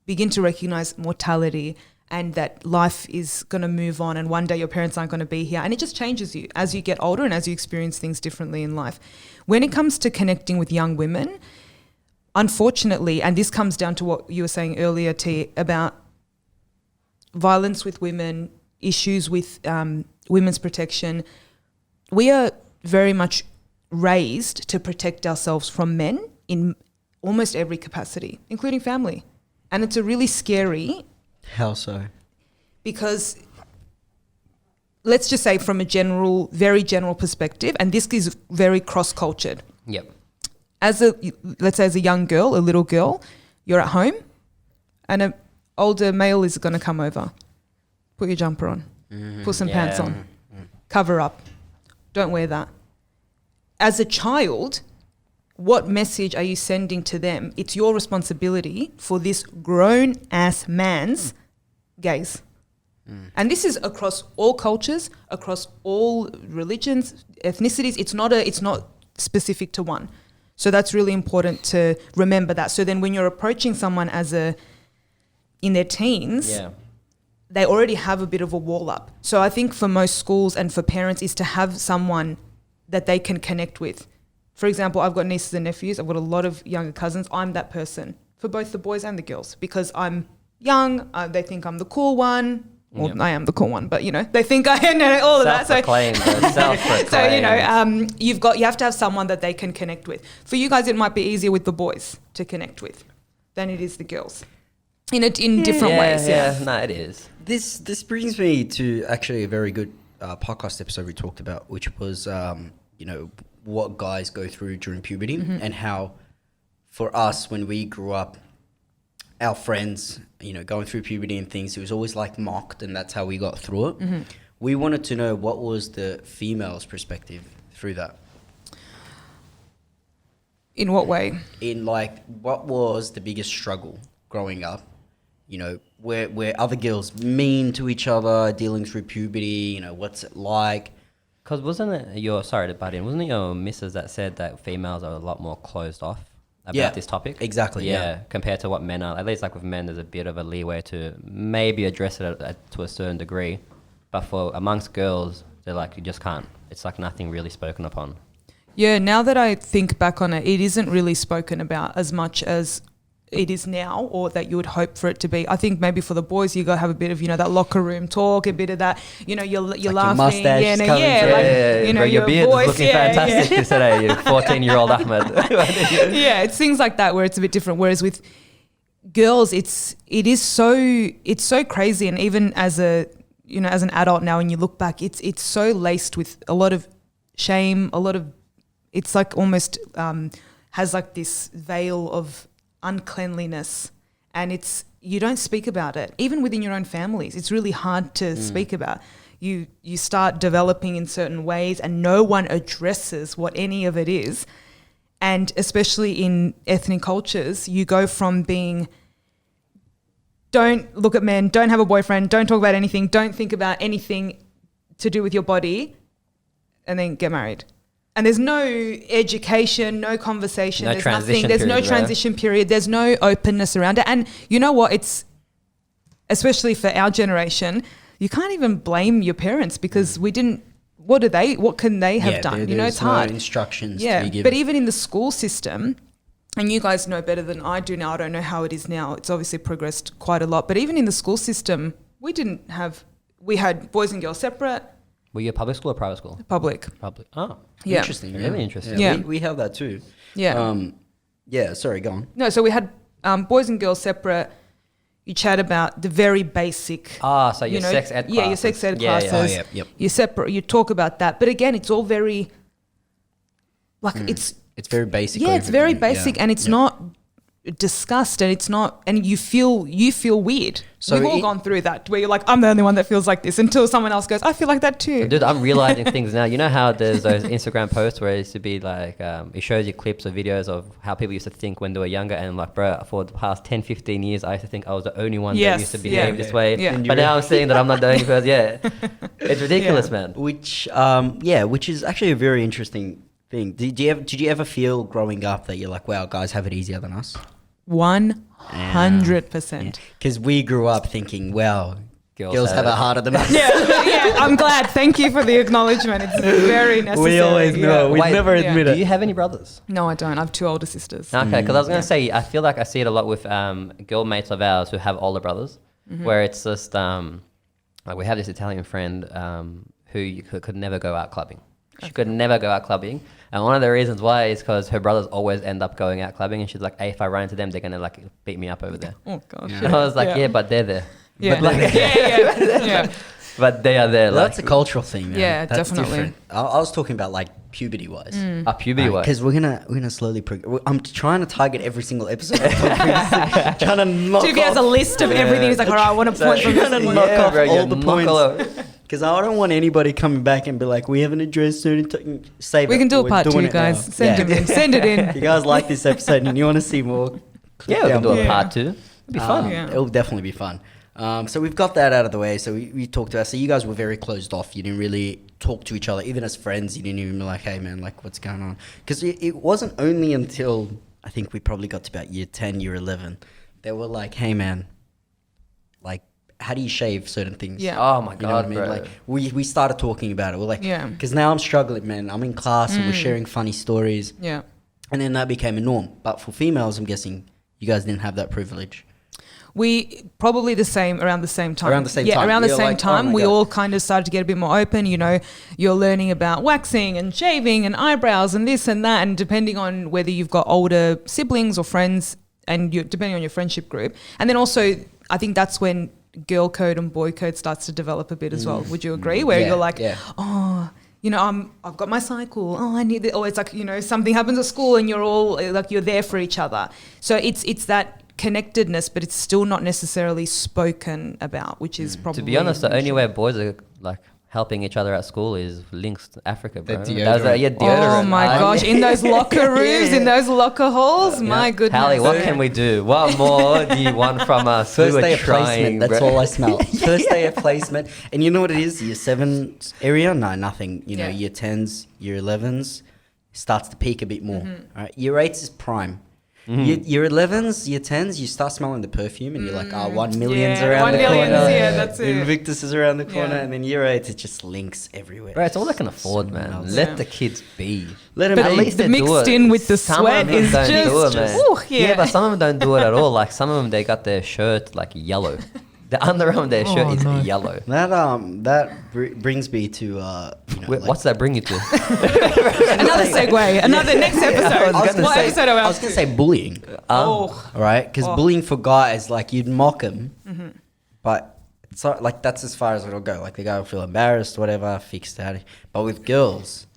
begin to recognize mortality and that life is going to move on, and one day your parents aren't going to be here, and it just changes you as you get older and as you experience things differently in life. When it comes to connecting with young women, unfortunately, and this comes down to what you were saying earlier, T, about violence with women, issues with women's protection, we are very much raised to protect ourselves from men in almost every capacity, including family. And it's a really scary... How so? Because let's just say from a very general perspective, and this is very cross-cultured. Yep. Let's say as a young girl, a little girl, you're at home and an older male is going to come over. Put your jumper on. Put some pants on. Cover up. Don't wear that. As a child, what message are you sending to them? It's your responsibility for this grown-ass man's gaze. And this is across all cultures, across all religions, ethnicities. It's not specific to one. So that's really important to remember that. So then when you're approaching someone in their teens, they already have a bit of a wall up. So I think for most schools and for parents is to have someone that they can connect with. For example, I've got nieces and nephews. I've got a lot of younger cousins. I'm that person for both the boys and the girls because I'm young. They think I'm the cool one. Well, I am the cool one, but you know, they think I know all of that. Self-proclaimed. So you know, you have to have someone that they can connect with. For you guys, it might be easier with the boys to connect with than it is the girls, in different ways. Yeah, no, it is. This brings me to actually a very good podcast episode we talked about, which was you know, what guys go through during puberty and how, for us when we grew up, our friends, you know, going through puberty and things, it was always like mocked, and that's how we got through it. We wanted to know what was the female's perspective through that. In what way? In like, what was the biggest struggle growing up? You know, where other girls mean to each other, dealing through puberty, you know, what's it like? Because wasn't it sorry to butt in, wasn't it your missus that said that females are a lot more closed off about this topic? Exactly, yeah. Compared to what men are. At least like with men, there's a bit of a leeway to maybe address it to a certain degree. But for amongst girls, they're like, you just can't. It's like nothing really spoken upon. Yeah, now that I think back on it, it isn't really spoken about as much as it is now, or that you would hope for it to be. I think maybe for the boys, you got to have a bit of, that locker room talk, a bit of that, you're like laughing. Your mustache Bro, your beard is looking fantastic today, you 14-year-old Ahmed. Yeah, it's things like that where it's a bit different. Whereas with girls, it's so crazy. And even as as an adult now, when you look back, it's so laced with a lot of shame, it's like almost has like this veil of uncleanliness, and you don't speak about it. Even within your own families, it's really hard to speak about. You start developing in certain ways and no one addresses what any of it is. And especially in ethnic cultures, you go from being, don't look at men, don't have a boyfriend, don't talk about anything, don't think about anything to do with your body, and then get married. And there's no education, no conversation, there's nothing, there's no transition period, there's no openness around it. And you know what, it's, especially for our generation, you can't even blame your parents because what can they have done? It's hard. No instructions to be given. But even in the school system, and you guys know better than I do now, I don't know how it is now, it's obviously progressed quite a lot, but even in the school system, we had boys and girls separate. Were you a public school or private school? Public. Oh, yeah. Interesting. Really interesting. Yeah. We have that too. Yeah. Sorry, go on. No, so we had boys and girls separate. You chat about the very basic. So your sex ed classes. Yeah, your sex ed classes. Oh, yep. You separate. You talk about that, but again, it's all very, it's very basic. Yeah, it's very basic, and it's not discussed, and it's not, and you feel weird. So we've all gone through that where you're like, I'm the only one that feels like this, until someone else goes, I feel like that too. Dude, I'm realizing things now. You know how there's those Instagram posts where it used to be like, it shows you clips or videos of how people used to think when they were younger, and like, bro, for the past 10, 15 years, I used to think I was the only one that used to behave this way. Yeah. But now I'm seeing that I'm not the only person. Yeah, it's ridiculous, man. Which is actually a very interesting thing. Did you ever feel growing up that you're like, wow, guys have it easier than us? 100%. Because we grew up thinking, wow, girls have it harder than us. Yeah, I'm glad. Thank you for the acknowledgement. It's very necessary. We always know. We never admit it. Do you have any brothers? No, I don't. I have 2 older sisters. Okay, because I was going to say, I feel like I see it a lot with girl mates of ours who have older brothers, where it's just, like we have this Italian friend who could never go out clubbing. She could never go out clubbing. And one of the reasons why is because her brothers always end up going out clubbing. And she's like, hey, if I run into them, they're going to like beat me up over there. Oh, gosh. Yeah. And I was like, yeah, but they're there. Yeah. But like, yeah. But they are there. Well, that's a cultural thing, man. Yeah, that's definitely. Different. I was talking about like puberty-wise. Puberty-wise. Because we're gonna slowly I'm trying to target every single episode. Trying to knock Toufy has a list of everything. He's like, all right, I want to point from trying to this. knock off all the points. Because I don't want anybody coming back and be like, we haven't addressed certain save We it. can do a We're part 2, doing it guys. now. Send it in. Send it in. If you guys like this episode and you want to see more, Yeah, we can do a part 2. It'd be fun. It'll definitely be fun. So we've got that out of the way. So we talked about. So you guys were very closed off. You didn't really talk to each other, even as friends. You didn't even be like, "Hey, man, like, what's going on?" Because it wasn't only until I think we probably got to about year 10, year 11, they were like, "Hey, man, like, how do you shave certain things?" Yeah. Oh my You know what I God, mean? bro. Like we started talking about it. We're like, Yeah. because now I'm struggling, man. I'm in class and we're sharing funny stories, Yeah. and then that became a norm. But for females, I'm guessing you guys didn't have that privilege. We probably around the same time. Around the same time. Yeah, around the You're same like, oh time. my We God. all kind of started to get a bit more open. You're learning about waxing and shaving and eyebrows and this and that. And depending on whether you've got older siblings or friends, and depending on your friendship group. And then also, I think that's when girl code and boy code starts to develop a bit as well. Would you agree? Where you're like, oh, I've got my cycle. Oh, I need it. Or it's like, something happens at school and you're all like, you're there for each other. So it's that connectedness, but it's still not necessarily spoken about, which is probably. To be honest, the only way boys are like helping each other at school is links to Africa, bro. The That was deodorant. deodorant. Oh my gosh! In those locker rooms, in those locker halls, my goodness. Hallie, what can we do? What more do you want from us? First We day were of trying, placement, that's bro. all I smell. First day of placement. And you know what it is? Year 7 area? No, nothing. You know, Yeah. year 10s, year 11s starts to peak a bit more. All right? Year 8s is prime. Year 11s, year 10s, you start smelling the perfume and you're like, 1 million's Yeah, around 1 the million's, corner. yeah, that's it. Invictus is around the corner. Yeah. And then year 8, it just links everywhere. Bro, it's all they can afford, man. Smells. Let Yeah. the kids be. Let them But be. At least the they do mixed it. in with the Some sweat of them is don't do just, it, man. ooh, yeah. But some of them don't do it at all. Like some of them, they got their shirt like yellow. The underarm of their shirt Oh, is no. yellow. That brings me to, Wait, like- what's that bring you to? Another segue. Another next episode. I was gonna What say- episode are we I up was going to to? say bullying. Oh, All right, because Oh. bullying for guys, like you'd mock them, but it's not, like that's as far as it'll go. Like the guy will feel embarrassed, whatever, fixed out. But with girls,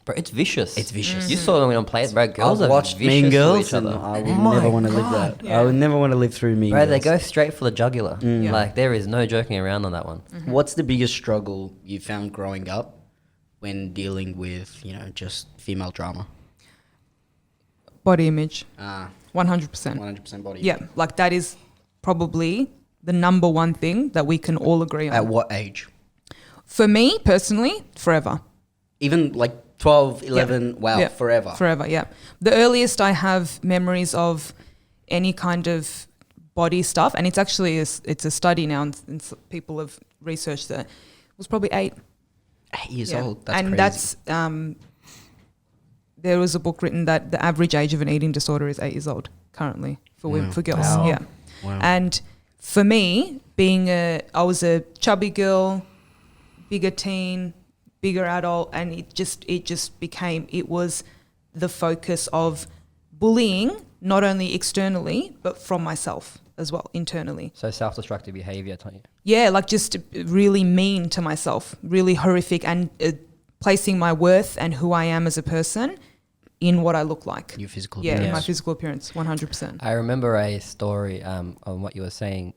Bro, it's vicious. it's vicious. You saw them when I played, bro. Girls I've are watched vicious Mean to Girls, each and other. I would My never want to live God. that. Yeah. I would never want to live through Mean Bro, Girls. they go straight for the jugular. Yeah. Like there is no joking around on that one. What's the biggest struggle you found growing up when dealing with, just female drama? body image, 100%. 100% body. Yeah, like that is probably the number one thing that we can all agree on. At what age? For me personally, forever. Even like 12, 11, wow, Yeah. forever. Forever, yeah. The earliest I have memories of any kind of body stuff, and it's actually it's a study now, and people have researched that, was probably 8. 8 years Yeah. old. That's and crazy. that's there was a book written that the average age of an eating disorder is 8 years old currently for women, Wow. for girls. Wow. Yeah. Wow. And for me, I was a chubby girl, bigger teen, bigger adult, and it was the focus of bullying, not only externally, but from myself as well, internally. So self-destructive behavior, Tanya. Yeah, like just really mean to myself, really horrific, and placing my worth and who I am as a person in what I look like. Your physical Yeah, in my appearance. physical appearance, 100%. I remember a story on what you were saying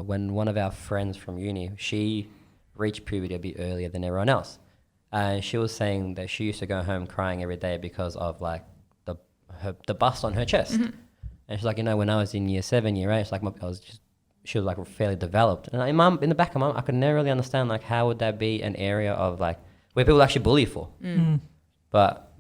when one of our friends from uni, she reached puberty a bit earlier than everyone else. And she was saying that she used to go home crying every day because of like the bust on her chest. Mm-hmm. And she's like, when I was in year 7, year 8, it's like she was like fairly developed. And in the back of my mind, I could never really understand like how would that be an area of like where people actually bully for. But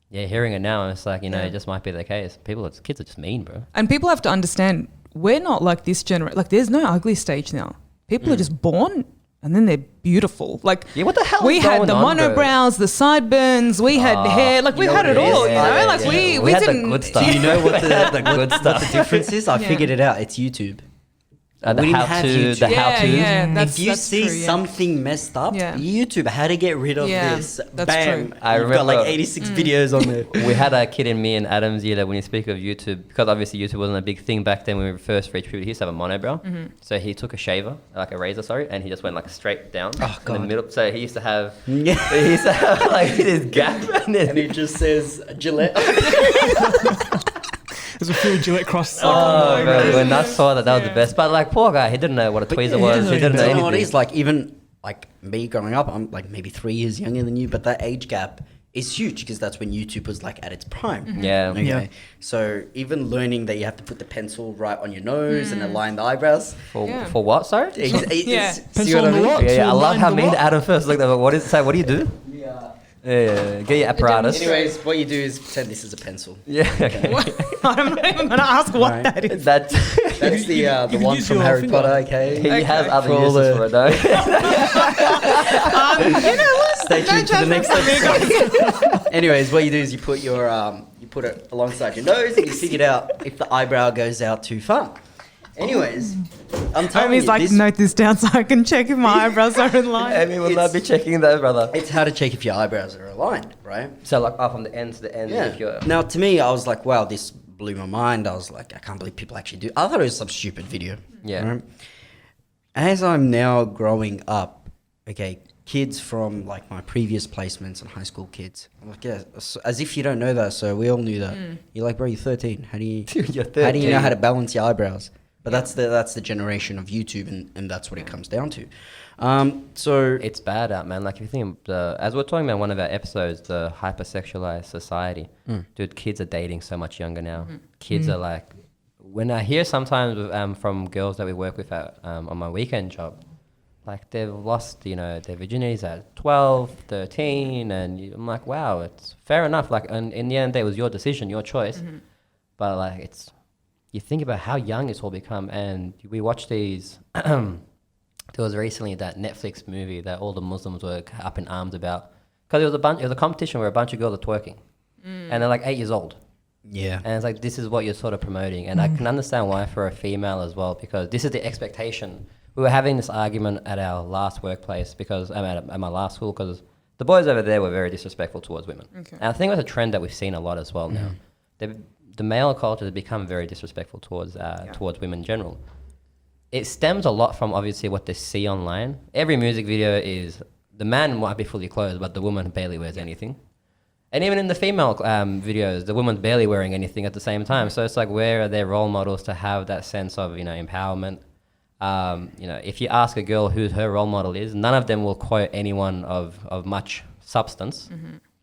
yeah, hearing it now, it's like, it just might be the case. Kids are just mean, bro. And people have to understand, we're not like this generation. Like, there's no ugly stage now. People are just born and then they're beautiful. Like, Yeah, what the hell we is had going the on, bro? monobrows, the sideburns, we had hair. Like, we had it all, Like, we had didn't. the good stuff. Do you know what had the good what stuff. the difference is? I Yeah. figured it out. It's YouTube. The We didn't have how-to, YouTube. the Yeah, how-to. yeah. If you see true, yeah. something messed up, Yeah. YouTube, how to get rid of Yeah, this. that's Bam. true. I You've got like remember- 86 videos on there. We had a kid in me and Adam's year that when you speak of YouTube, because obviously YouTube wasn't a big thing back then when we first reached puberty, he used to have a monobrow. So he took a shaver, like a razor, sorry, and he just went like straight down in the God. middle. So he used to have, Yeah. he used to have like this gap. And then And it just says Gillette. There's a few Gillette cross. Oh, bro, when I saw that was the best. But like, poor guy, he didn't know what a tweezer was. He didn't know You know what it anything. is? Like, even like me growing up, I'm like maybe 3 years younger than you, but that age gap is huge because that's when YouTube was like at its prime. Yeah. Okay. Yeah. So even learning that you have to put the pencil right on your nose and align the eyebrows. Yeah. For what, sorry? Yeah. See Pencil what I on the mean? what? Yeah, I To love align how the me and what? Adam first looked at what do you do? Yeah, get your apparatus. Anyways, what you do is pretend this is a pencil. Yeah, okay. I'm not even going to ask what Right. that is. That That's the can one use from your Harry finger. Potter, okay? he has other For all uses the- for it though. You know what? Stay tuned to the next episode. Anyways, what you do is you put you put it alongside your nose and you figure it out if the eyebrow goes out too far. Anyways, I'm telling Amy's you, like, this, note this down so I can check if my eyebrows are in line. Amy will not be checking that, brother. it's how to check if your eyebrows are aligned, right? So like from the end to the end. Yeah. If you're, Now, to me, I was like, wow, this blew my mind. I was like, I can't believe people actually do. I thought it was some stupid video. Yeah. Right? As I'm now growing up, okay, kids from like my previous placements and high school kids, I'm like, yeah, as if you don't know that, so we all knew that. You're like, bro, you're 13. How do you You're how do you know 13. how to balance your eyebrows? But that's the generation of YouTube, and that's what it comes down to. So It's bad out, man. Like if you think, as we're talking about one of our episodes, the hypersexualized society, dude, kids are dating so much younger now. Kids are like, when I hear sometimes from girls that we work with on my weekend job, like they've lost, their virginities at 12, 13, and I'm like, wow, it's fair enough. Like, and in the end of the day, it was your decision, your choice. But like, you think about how young it's all become, and we watch these. There was recently that Netflix movie that all the Muslims were up in arms about, because it was a competition where a bunch of girls are twerking, and they're like 8 years old. yeah, And it's like, this is what you're sort of promoting. And I can understand why for a female as well, because this is the expectation. We were having this argument at our last workplace, because I'm at my last school, because the boys over there were very disrespectful towards women. Okay. And I think it's a trend that we've seen a lot as well now. The male culture has become very disrespectful towards women in general. It stems a lot from obviously what they see online. Every music video is, the man might be fully clothed, but the woman barely wears anything. And even in the female videos, the woman's barely wearing anything at the same time. So it's like, where are their role models to have that sense of, empowerment? If you ask a girl who her role model is, none of them will quote anyone of much substance.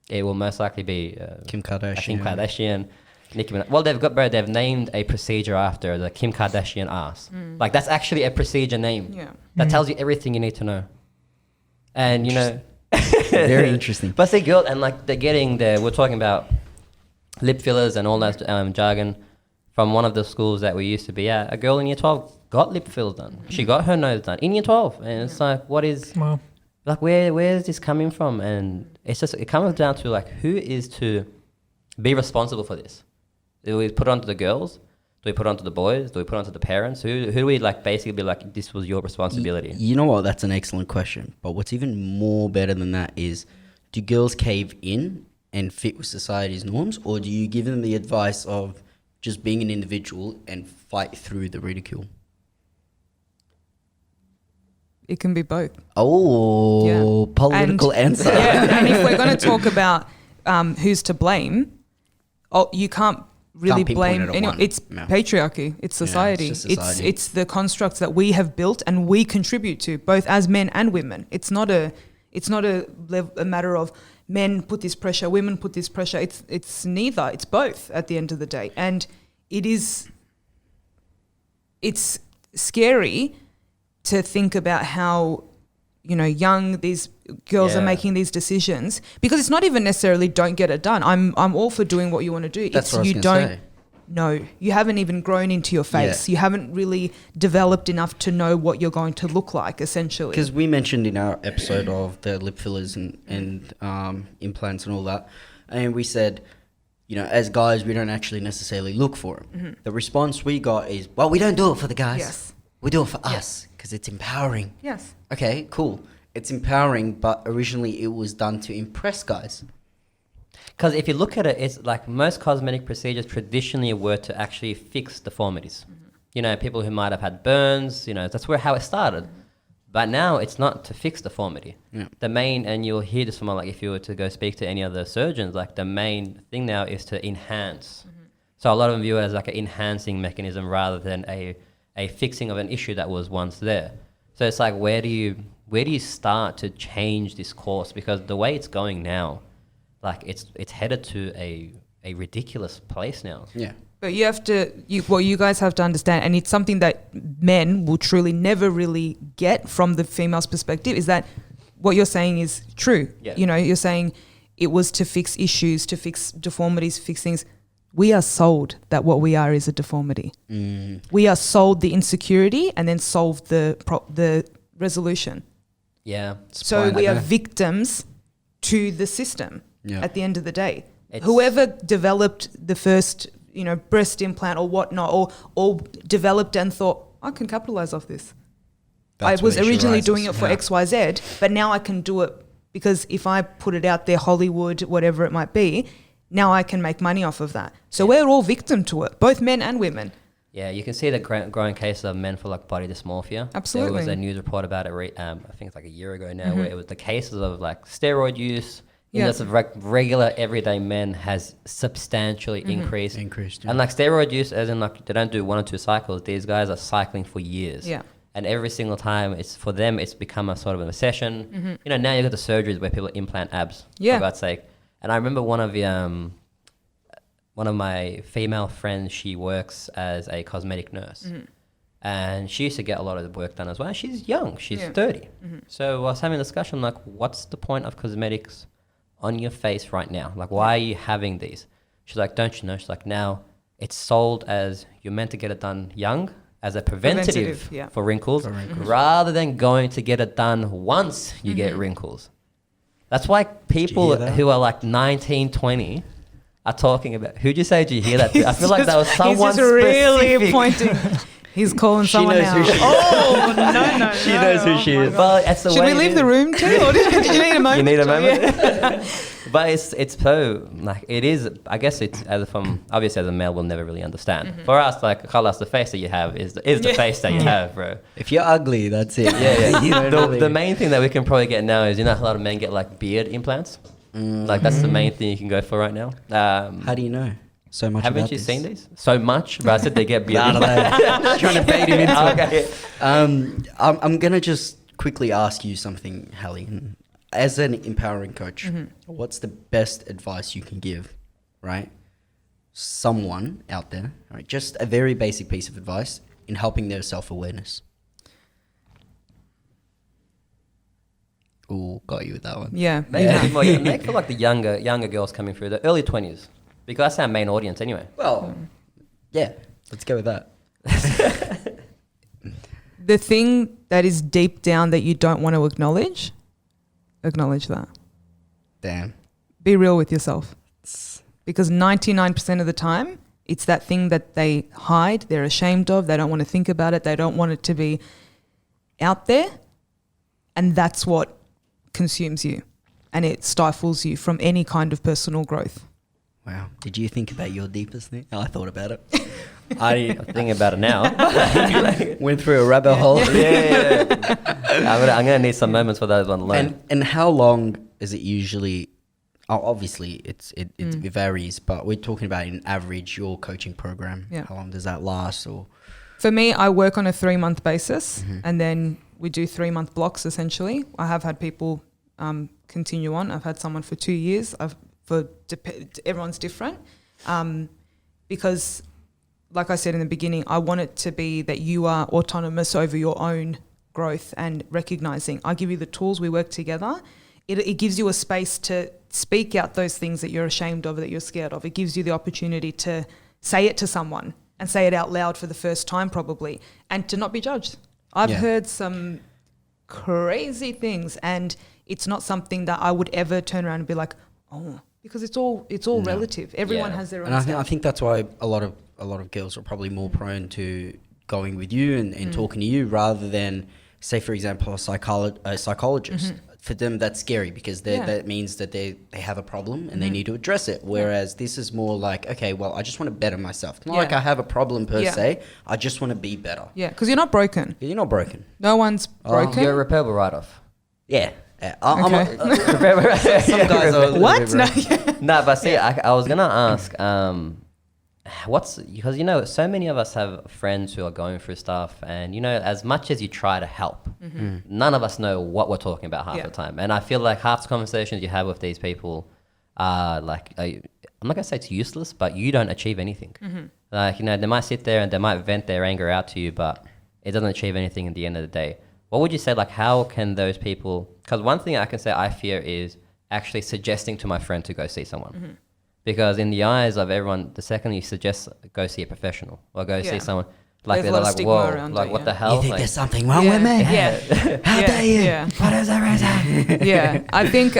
It will most likely be Kim Kardashian. Kim Kardashian, Nicki Minaj. Well, they've named a procedure after the Kim Kardashian ass. Like, that's actually a procedure name. Yeah. That tells you everything you need to know. And, Very interesting. But see, girl, and like we're talking about lip fillers and all that jargon from one of the schools that we used to be at. A girl in year 12 got lip fillers done. She got her nose done in year 12. And it's like, what is, Wow. like, where is this coming from? And it comes down to like, who is to be responsible for this? Do we put it onto the girls? Do we put it onto the boys? Do we put it onto the parents? Who do we like basically be like, this was your responsibility? You know what? That's an excellent question. But what's even more better than that is, do girls cave in and fit with society's norms, or do you give them the advice of just being an individual and fight through the ridicule? It can be both. Oh, Yeah. political answer. Yeah, and if we're going to talk about who's to blame, you can't really Can't pinpoint blame it at anyone. one. It's No. patriarchy. It's society. just society. It's the constructs that we have built and we contribute to, both as men and women. It's not a matter of men put this pressure, women put this pressure. It's neither. It's both at the end of the day. And it's scary to think about how young these girls are making these decisions, because it's not even necessarily don't get it done. I'm all for doing what you want to do. That's what I was you gonna don't say. know. You haven't even grown into your face. Yeah. You haven't really developed enough to know what you're going to look like, essentially. Because we mentioned in our episode of the lip fillers and implants and all that, and we said, as guys, we don't actually necessarily look for them. The response we got is, well, we don't do it for the guys. Yes. We do it for us because it's empowering. Yes. Okay, cool. It's empowering, but originally it was done to impress guys. Because if you look at it, it's like most cosmetic procedures traditionally were to actually fix deformities. People who might have had burns, that's how it started. But now it's not to fix deformity. Yeah. The main, and you'll hear this from, like, if you were to go speak to any other surgeons, like the main thing now is to enhance. So a lot of them view it as like an enhancing mechanism rather than a fixing of an issue that was once there. So it's like, where do you start to change this course? Because the way it's going now, like it's headed to a ridiculous place now. Yeah. But you have to, what you guys have to understand, and it's something that men will truly never really get from the female's perspective, is that what you're saying is true. Yeah. You're saying it was to fix issues, to fix deformities, fix things. We are sold that what we are is a deformity. We are sold the insecurity and then solve the resolution. Yeah. So we are victims to the system at the end of the day. Whoever developed the first, breast implant or whatnot, or developed and thought, I can capitalize off this. That's I was where she originally rises. doing it for XYZ, but now I can do it because if I put it out there, Hollywood, whatever it might be, now I can make money off of that. So we're all victim to it, both men and women. Yeah, you can see the growing case of men for like body dysmorphia. Absolutely. There was a news report about it, I think it's like a year ago now, where it was the cases of like steroid use in just regular everyday men has substantially increased. Yeah. And like steroid use, as in like they don't do 1 or 2 cycles. These guys are cycling for years. Yeah. And every single time, it's for them, it's become a sort of an obsession. You know, now you got the surgeries where people implant abs. Yeah. For God's sake. And I remember one of my female friends. She works as a cosmetic nurse. And she used to get a lot of the work done as well. She's young. She's 30. So I was having a discussion like, what's the point of cosmetics on your face right now? Like, why are you having these? She's like, don't you know? She's like, now it's sold as you're meant to get it done young as a preventative for wrinkles, rather than going to get it done once you get wrinkles. That's why people who are like 19, 20 are talking about, who'd you say, did you hear that? I feel like that was someone He's just really specific. pointing. He's calling She someone knows out. who she is. Oh, no. She knows who she is. Well, that's the Should way we it leave is. the room too? Or did you need a moment? You need a moment? Yeah. But it's so, like, it is, I guess it's, obviously as a male, we'll never really understand. For us, like, Carlos, the face that you have is the face that you have, bro. If you're ugly, that's it. Yeah. You don't really- The main thing that we can probably get now is, you know, a lot of men get, like, beard implants. Like, that's the main thing you can go for right now. How do you know so much Haven't about you this? seen these? So much? But I said they get beard No, implants. Trying to bait him into it. Okay. I'm going to just quickly ask you something, Hally. As an empowering coach, what's the best advice you can give, right? Someone out there, right? Just a very basic piece of advice in helping their self-awareness. Ooh, got you with that one. Yeah. Make for like the younger girls coming through, the early 20s. Because that's our main audience anyway. Well, yeah, let's go with that. The thing that is deep down that you don't want to acknowledge that. Damn. Be real with yourself. Because 99% of the time, it's that thing that they hide, they're ashamed of, they don't want to think about it, they don't want it to be out there. And that's what consumes you. And it stifles you from any kind of personal growth. Wow. Did you think about your deepest thing? I thought about it. I'm Thinking about it now. went through a rabbit hole. Yeah. I'm gonna need some moments for those one alone. And how long is it usually? Oh, obviously, it varies, but we're talking about an average your coaching program. Yeah. How long does that last? Or For me, I work on a 3-month basis and then we do 3-month blocks essentially. I have had people continue on. I've had someone for 2 years. Everyone's different because, like I said in the beginning, I want it to be that you are autonomous over your own growth and recognizing. I give you the tools, we work together. It gives you a space to speak out those things that you're ashamed of, that you're scared of. It gives you the opportunity to say it to someone and say it out loud for the first time probably and to not be judged. I've heard some crazy things and it's not something that I would ever turn around and be like, oh, because it's all relative. Everyone has their own and stuff. I think that's why a lot of girls are probably more prone to going with you and talking to you rather than, say, for example, a psychologist. For them, that's scary because that means that they have a problem and they need to address it. Whereas this is more like, okay, well, I just want to better myself. It's not like I have a problem per se. I just want to be better. Yeah, because you're not broken. You're not broken. No one's broken. You're a repairable write-off. Yeah. Okay. Some guys are a little What? bit No, broken. No, but see, I was gonna ask, because you know, so many of us have friends who are going through stuff, and you know, as much as you try to help, none of us know what we're talking about half the time. And I feel like half the conversations you have with these people are like, I'm not gonna say it's useless, but you don't achieve anything. Like, you know, they might sit there and they might vent their anger out to you, but it doesn't achieve anything at the end of the day. What would you say, like, how can those people, because one thing I can say I fear is actually suggesting to my friend to go see someone. Because in the eyes of everyone, the second you suggest go see a professional or go see someone, like There's a they're lot of like, stigma whoa, around like it, what the hell? You think Like, there's something wrong with me? Yeah. How dare you? Yeah. What is the reason? Yeah. I think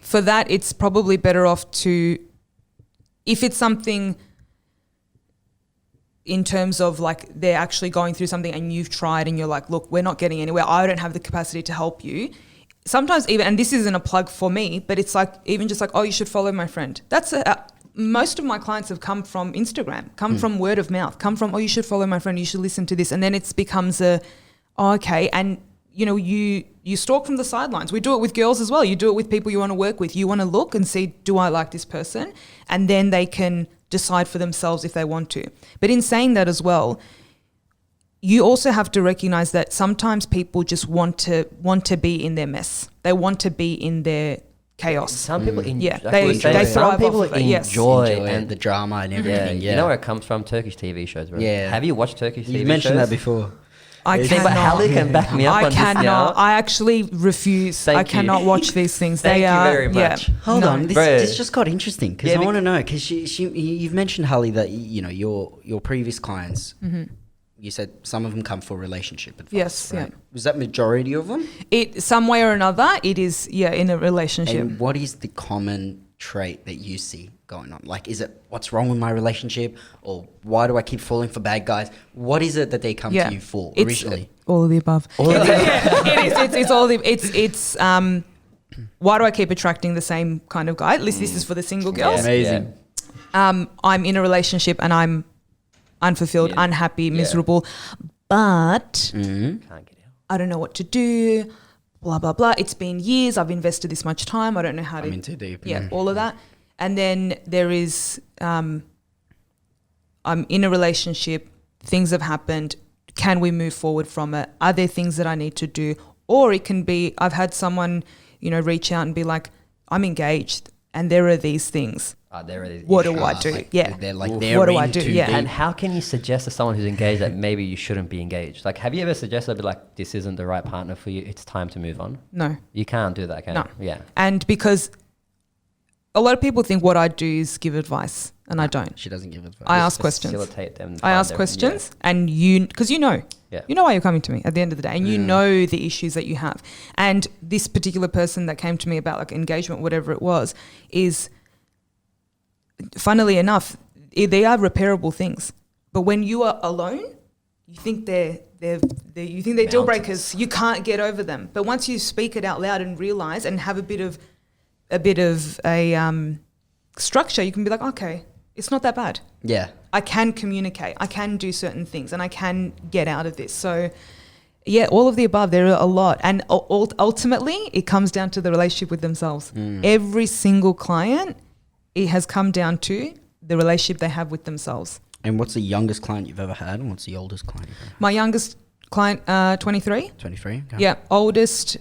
for that, it's probably better off to, if it's something in terms of like they're actually going through something and you've tried and you're like, look, we're not getting anywhere. I don't have the capacity to help you. Sometimes even, and this isn't a plug for me, but it's like even just like, oh, you should follow my friend. That's most of my clients have come from Instagram, come from word of mouth, come from, oh, you should follow my friend, you should listen to this. And then it becomes okay. And you know, you stalk from the sidelines. We do it with girls as well. You do it with people you want to work with. You want to look and see, do I like this person? And then they can decide for themselves if they want to. But in saying that as well, you also have to recognize that sometimes people just want to be in their mess. They want to be in their chaos. Some people they thrive thrive people off of it, yes. enjoy and the drama and everything. You know where it comes from? Turkish TV shows, bro. Yeah. Have you watched Turkish TV shows? You mentioned that before. I But cannot. Hally can back me up I on cannot. this now. I actually refuse. Thank I you. cannot watch these things. Thank they you are, very much. Yeah, Hold no. on, Bro. this just got interesting because Yeah, I want to know because you've mentioned, Hally, that you know your previous clients. You said some of them come for relationship advice. Yes, right? yeah. Was that majority of them? It some way or another, it is in a relationship. And what is the common trait that you see going on? Like, is it what's wrong with my relationship, or why do I keep falling for bad guys? What is it that they come to you for It's originally? all of the above. All of the- It's all the it's why do I keep attracting the same kind of guy? At least this is for the single girls. Amazing. I'm in a relationship and I'm unfulfilled, unhappy, miserable, but Mm-hmm. Can't get out. I don't know what to do. Blah blah blah. It's been years. I've invested this much time. I don't know how to. I'm in too deep. Yeah, all of that. And then there is, I'm in a relationship. Things have happened. Can we move forward from it? Are there things that I need to do? Or it can be, I've had someone, you know, reach out and be like, I'm engaged and there are these things. There it is. What do I do? Like, Yeah. They're like What they're do I in do? too Yeah. deep. And how can you suggest to someone who's engaged that maybe you shouldn't be engaged? Like, have you ever suggested, be like, this isn't the right partner for you, it's time to move on? No. You can't do that, can No. you? Yeah. And because a lot of people think what I do is give advice and I don't. She doesn't give advice. I ask questions. Facilitate them. I ask questions and because you know. Yeah. You know why you're coming to me at the end of the day, and you know the issues that you have. And this particular person that came to me about like engagement, whatever it was, is funnily enough, they are repairable things. But when you are alone, you think they're deal breakers. You can't get over them. But once you speak it out loud and realize and have a bit of a structure, you can be like, okay, it's not that bad. Yeah. I can communicate, I can do certain things, and I can get out of this. So, yeah, all of the above. There are a lot. And ultimately, it comes down to the relationship with themselves. Every single client, it has come down to the relationship they have with themselves. And what's the youngest client you've ever had, and what's the oldest client you've ever had? My youngest client, 23. 23? Okay. Yeah, oldest,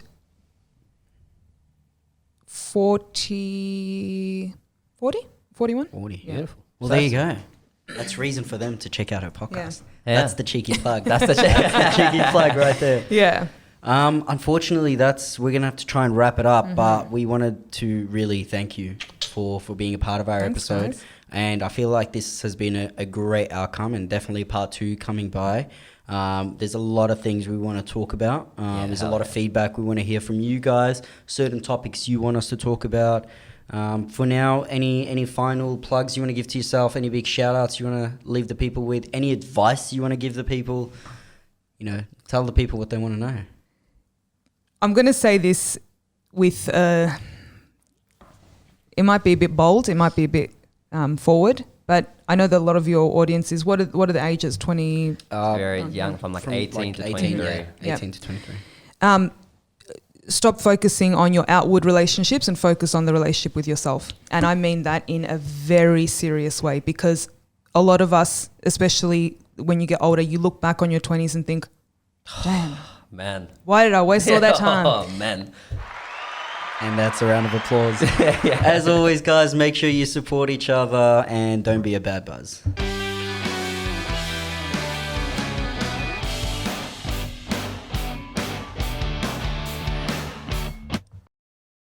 40, 41. 40. Yeah. Beautiful. Well, there you go. That's reason for them to check out her podcast. Yeah. That's the cheeky plug. That's the cheeky plug right there. Yeah. Unfortunately, we're gonna have to try and wrap it up. But we wanted to really thank you for being a part of our Thanks, episode. guys. And I feel like this has been a great outcome, and definitely part 2 coming by. There's a lot of things we want to talk about. There's a lot of feedback we want to hear from you guys. Certain topics you want us to talk about. For now, any final plugs you want to give to yourself? Any big shout outs you want to leave the people with? Any advice you want to give the people? You know, tell the people what they want to know. I'm going to say this with, it might be a bit bold, it might be a bit forward, but I know that a lot of your audience is, what are the ages? 20? very young, from like 18 to 23. Yeah, 18 to 23. Stop focusing on your outward relationships and focus on the relationship with yourself. And I mean that in a very serious way, because a lot of us, especially when you get older, you look back on your 20s and think, damn, Man. why did I waste all that time? Oh, man. And that's a round of applause. As always, guys, make sure you support each other and don't be a bad buzz.